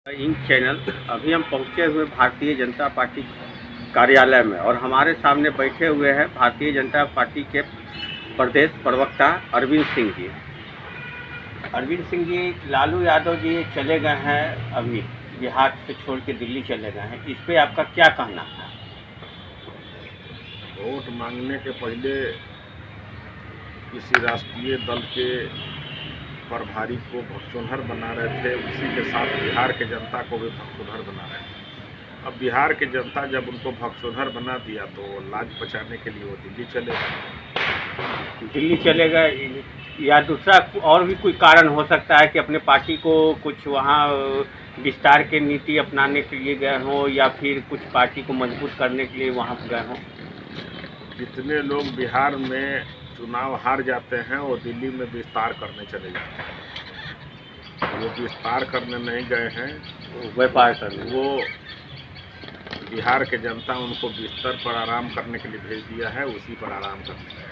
Ink channel. अभी हम पहुंचे हुए भारतीय जनता पार्टी कार्यालय में और हमारे सामने बैठे हुए हैं भारतीय जनता पार्टी के प्रदेश प्रवक्ता अरविंद सिंह जी। अरविंद सिंह जी, लालू यादव जी चले गए हैं, अभी बिहार से छोड़ के दिल्ली चले गए हैं, इस पे आपका क्या कहना है? वोट मांगने के पहले किसी राष्ट्रीय दल के प्रभारी को भक्सोनहर बना रहे थे, उसी के साथ बिहार के जनता को भी भक्सोनहर बना रहे थे। अब बिहार की जनता जब उनको भक्सोनहर बना दिया तो लाज बचाने के लिए वो दिल्ली चले गए। दिल्ली चले गए या दूसरा और भी कोई कारण हो सकता है कि अपने पार्टी को कुछ वहाँ विस्तार के नीति अपनाने के लिए गए हों या फिर कुछ पार्टी को मजबूत करने के लिए वहाँ गए हों? जितने लोग बिहार में चुनाव हार जाते हैं वो दिल्ली में विस्तार करने चले जाते हैं। वो विस्तार करने नहीं गए हैं, व्यापार करने। वो बिहार के जनता उनको बिस्तर पर आराम करने के लिए भेज दिया है, उसी पर आराम करने गए।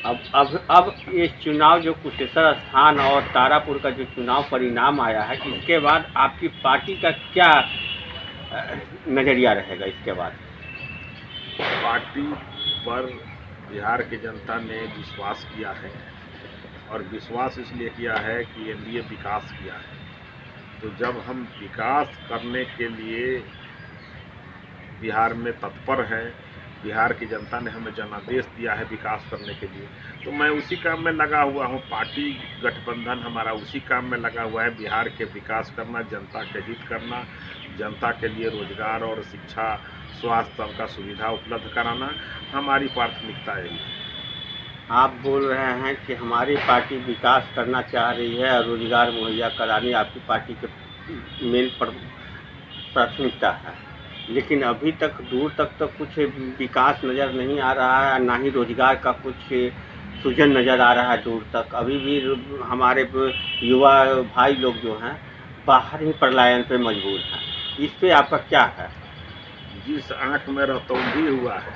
अब ये चुनाव जो कुशेश्वर स्थान और तारापुर का जो चुनाव परिणाम आया है, इसके बाद आपकी पार्टी का क्या नज़रिया रहेगा? इसके बाद पार्टी पर बिहार की जनता ने विश्वास किया है और विश्वास इसलिए किया है कि एनडीए विकास किया है। तो जब हम विकास करने के लिए बिहार में तत्पर हैं, बिहार की जनता ने हमें जनादेश दिया है विकास करने के लिए, तो मैं उसी काम में लगा हुआ हूँ। पार्टी गठबंधन हमारा उसी काम में लगा हुआ है, बिहार के विकास करना, जनता के हित करना, जनता के लिए रोजगार और शिक्षा, स्वास्थ्य सबका सुविधा उपलब्ध कराना हमारी प्राथमिकता है। आप बोल रहे हैं कि हमारी पार्टी विकास करना चाह रही है और रोजगार मुहैया करानी आपकी पार्टी के मेन प्राथमिकता है, लेकिन अभी तक दूर तक तो कुछ विकास नज़र नहीं आ रहा है, ना ही रोजगार का कुछ सृजन नज़र आ रहा है दूर तक। अभी भी हमारे युवा भाई लोग जो हैं बाहर ही पलायन पे मजबूर हैं। इस पे आपका क्या है? जिस आँख में रतौंधी हुआ है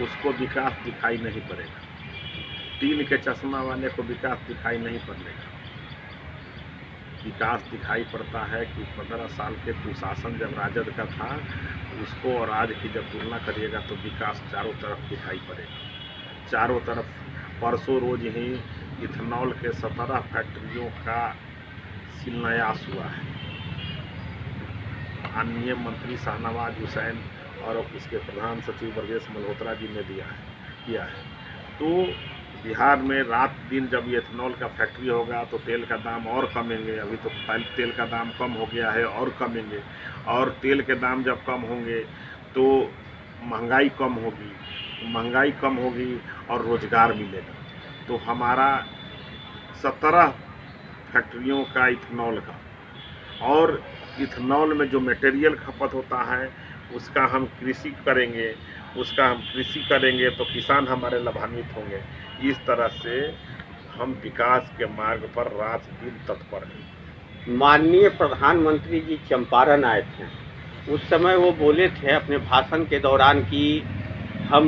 उसको विकास दिखाई नहीं पड़ेगा, टीन के चश्मा वाले को विकास दिखाई नहीं पड़ेगा। विकास दिखाई पड़ता है कि 15 साल के कुशासन जब राजद का था उसको और आज की जब तुलना करिएगा तो विकास चारों तरफ दिखाई पड़ेगा। चारों तरफ परसों रोज ही इथेनॉल के 17 फैक्ट्रियों का शिलान्यास हुआ है। माननीय मंत्री शाहनवाज हुसैन और उसके प्रधान सचिव ब्रजेश मल्होत्रा जी ने किया है। तो बिहार में रात दिन जब ये इथेनॉल का फैक्ट्री होगा तो तेल का दाम और कमेंगे। अभी तो तेल का दाम कम हो गया है और कमेंगे, और तेल के दाम जब कम होंगे तो महंगाई कम होगी, महंगाई कम होगी और रोजगार मिलेगा। तो हमारा 17 फैक्ट्रियों का इथेनॉल का, और इथेनॉल में जो मटेरियल खपत होता है उसका हम कृषि करेंगे तो किसान हमारे लाभान्वित होंगे। इस तरह से हम विकास के मार्ग पर रात दिन तत्पर हैं। माननीय प्रधानमंत्री जी चंपारण आए थे, उस समय वो बोले थे अपने भाषण के दौरान कि हम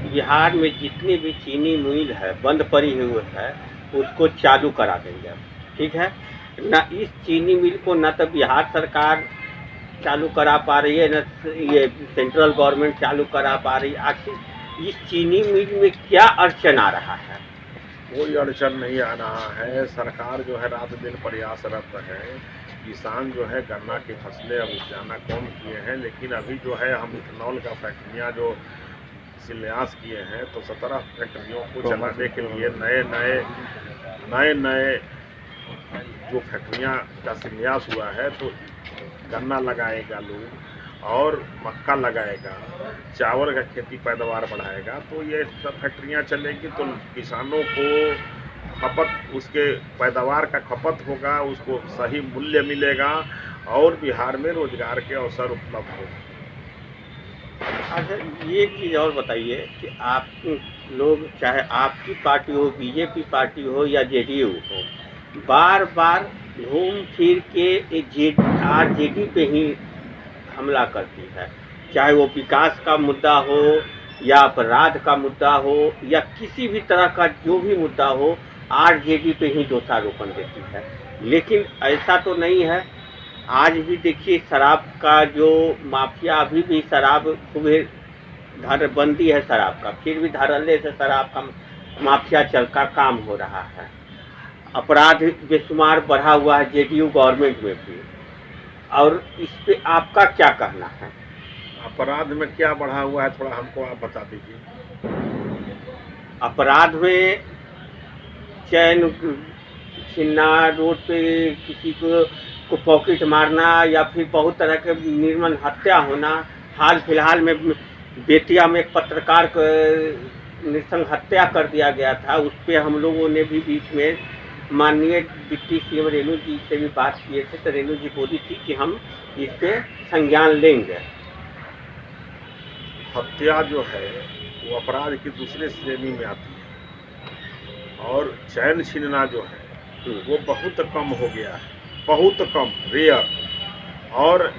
बिहार में जितनी भी चीनी मिल है बंद पड़ी हुई है उसको चालू करा देंगे। ठीक है ना? इस चीनी मिल को न तो बिहार सरकार चालू करा पा रही है, न ये सेंट्रल गवर्नमेंट चालू करा पा रही है। आखिर इस चीनी मिल में क्या अड़चन आ रहा है? कोई अड़चन नहीं आ रहा है। सरकार जो है रात दिन प्रयासरत है। किसान जो है गन्ना की फसलें अब उपजाना कम किए हैं, लेकिन अभी जो है हम इथेनॉल का फैक्ट्रियाँ जो शिलान्यास किए हैं तो 17 फैक्ट्रियों को चलाने के लिए नए जो फैक्ट्रियाँ का शिलान्यास हुआ है तो गन्ना लगाएगा लोग और मक्का लगाएगा, चावल का खेती पैदावार बढ़ाएगा। तो ये सब फैक्ट्रियाँ चलेगी तो किसानों को खपत, उसके पैदावार का खपत होगा, उसको सही मूल्य मिलेगा और बिहार में रोजगार के अवसर उपलब्ध होंगे। अच्छा, ये चीज़ और बताइए कि आप लोग, चाहे आपकी पार्टी हो, बीजेपी पार्टी हो या जेडीयू हो, बार बार घूम फिर के आरजेडी पे ही हमला करती है। चाहे वो विकास का मुद्दा हो या अपराध का मुद्दा हो या किसी भी तरह का जो भी मुद्दा हो, आरजेडी पे ही दोषारोपण देती है। लेकिन ऐसा तो नहीं है आज भी देखिए शराब का जो माफिया, अभी भी शराब सुबह धारबंदी है शराब का, फिर भी धड़ल्ले से शराब का माफिया का काम हो रहा है। अपराध बेशुमार बढ़ा हुआ है जेडीयू गवर्नमेंट में भी, और इस पे आपका क्या कहना है? अपराध में क्या बढ़ा हुआ है, थोड़ा हमको आप बता दीजिए। अपराध में चैन छीनना, रोड पे किसी को पॉकेट मारना, या फिर बहुत तरह के निर्मम हत्या होना। हाल फिलहाल में बेतिया में एक पत्रकार को नृशंस हत्या कर दिया गया था। उस पर हम लोगों ने भी बीच में माननीय डिप्टी सीएम रेणु जी से भी बात किए थे, तो रेणु जी बोली थी कि हम इस पे संज्ञान लेंगे। हत्या जो है वो अपराध की दूसरे श्रेणी में आती है, और चैन छीनना जो है वो बहुत कम हो गया है, बहुत कम, रेयर। और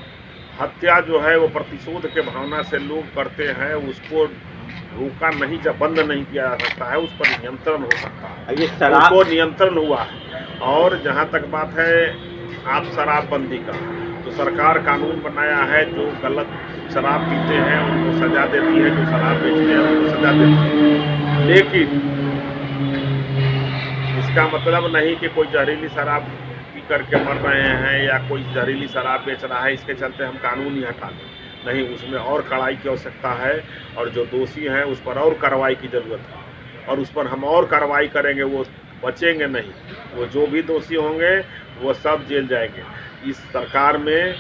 हत्या जो है वो प्रतिशोध के भावना से लोग करते हैं, उसको रोका नहीं, जब बंद नहीं किया जा सकता है, उस पर नियंत्रण हो सकता है। ये शराब उसको नियंत्रण हुआ है। और जहाँ तक बात है आप शराबबंदी का, तो सरकार कानून बनाया है, जो गलत शराब पीते हैं उनको सजा देती है, जो शराब बेचते हैं उनको सजा देती है। लेकिन इसका मतलब नहीं कि कोई जहरीली शराब पी करके मर रहे हैं या कोई जहरीली शराब बेच रहा है, इसके चलते हम कानून ही हटा दें। नहीं, उसमें और कड़ाई की आवश्यकता है, और जो दोषी हैं उस पर और कार्रवाई की ज़रूरत है, और उस पर हम और कार्रवाई करेंगे, वो बचेंगे नहीं। वो जो भी दोषी होंगे वो सब जेल जाएंगे। इस सरकार में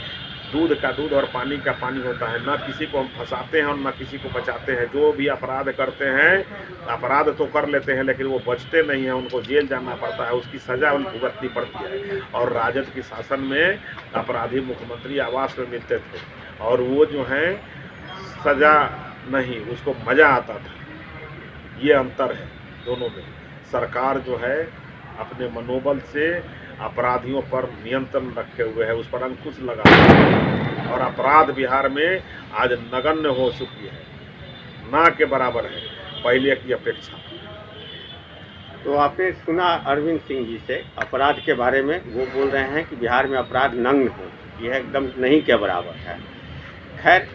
दूध का दूध और पानी का पानी होता है, ना किसी को हम फंसाते हैं और ना किसी को बचाते हैं। जो भी अपराध करते हैं, अपराध तो कर लेते हैं लेकिन वो बचते नहीं हैं, उनको जेल जाना पड़ता है, उसकी सज़ा उनको भुगतनी पड़ती है। और राजद के शासन में अपराधी मुख्यमंत्री आवास में मिलते थे, और वो जो हैं सज़ा नहीं, उसको मज़ा आता था। ये अंतर है दोनों में। सरकार जो है अपने मनोबल से अपराधियों पर नियंत्रण रखे हुए है, उस पर अंकुश लगा है, और अपराध बिहार में आज नगण्य हो चुकी है, ना के बराबर है पहले की अपेक्षा। तो आपने सुना अरविंद सिंह जी से अपराध के बारे में, वो बोल रहे हैं कि बिहार में अपराध नग्न हो, यह एकदम नहीं के बराबर है। खैर,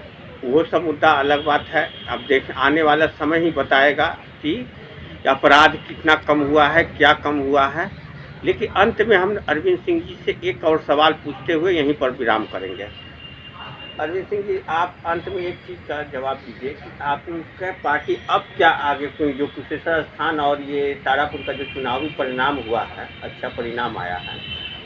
वो सब मुद्दा अलग बात है। अब देख, आने वाला समय ही बताएगा कि अपराध कितना कम हुआ है, क्या कम हुआ है। लेकिन अंत में हम अरविंद सिंह जी से एक और सवाल पूछते हुए यहीं पर विराम करेंगे। अरविंद सिंह जी, आप अंत में एक चीज़ का जवाब दीजिए कि आपकी पार्टी अब क्या आगे, कोई जो कुशेश्वर स्थान और ये तारापुर का जो चुनावी परिणाम हुआ है, अच्छा परिणाम आया है,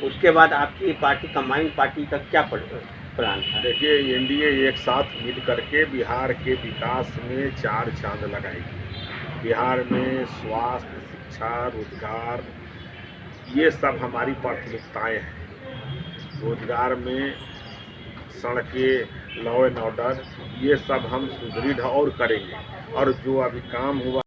उसके बाद आपकी पार्टी कंबाइंड पार्टी का क्या प्लान है? देखिए, एनडीए एक साथ मिल करके बिहार के विकास में 4 चांद लगाएगी। बिहार में स्वास्थ्य, शिक्षा, रोजगार, ये सब हमारी प्राथमिकताएं हैं। रोजगार में सड़कें, लॉ एंड ऑर्डर, ये सब हम सुदृढ़ और करेंगे। और जो अभी काम हुआ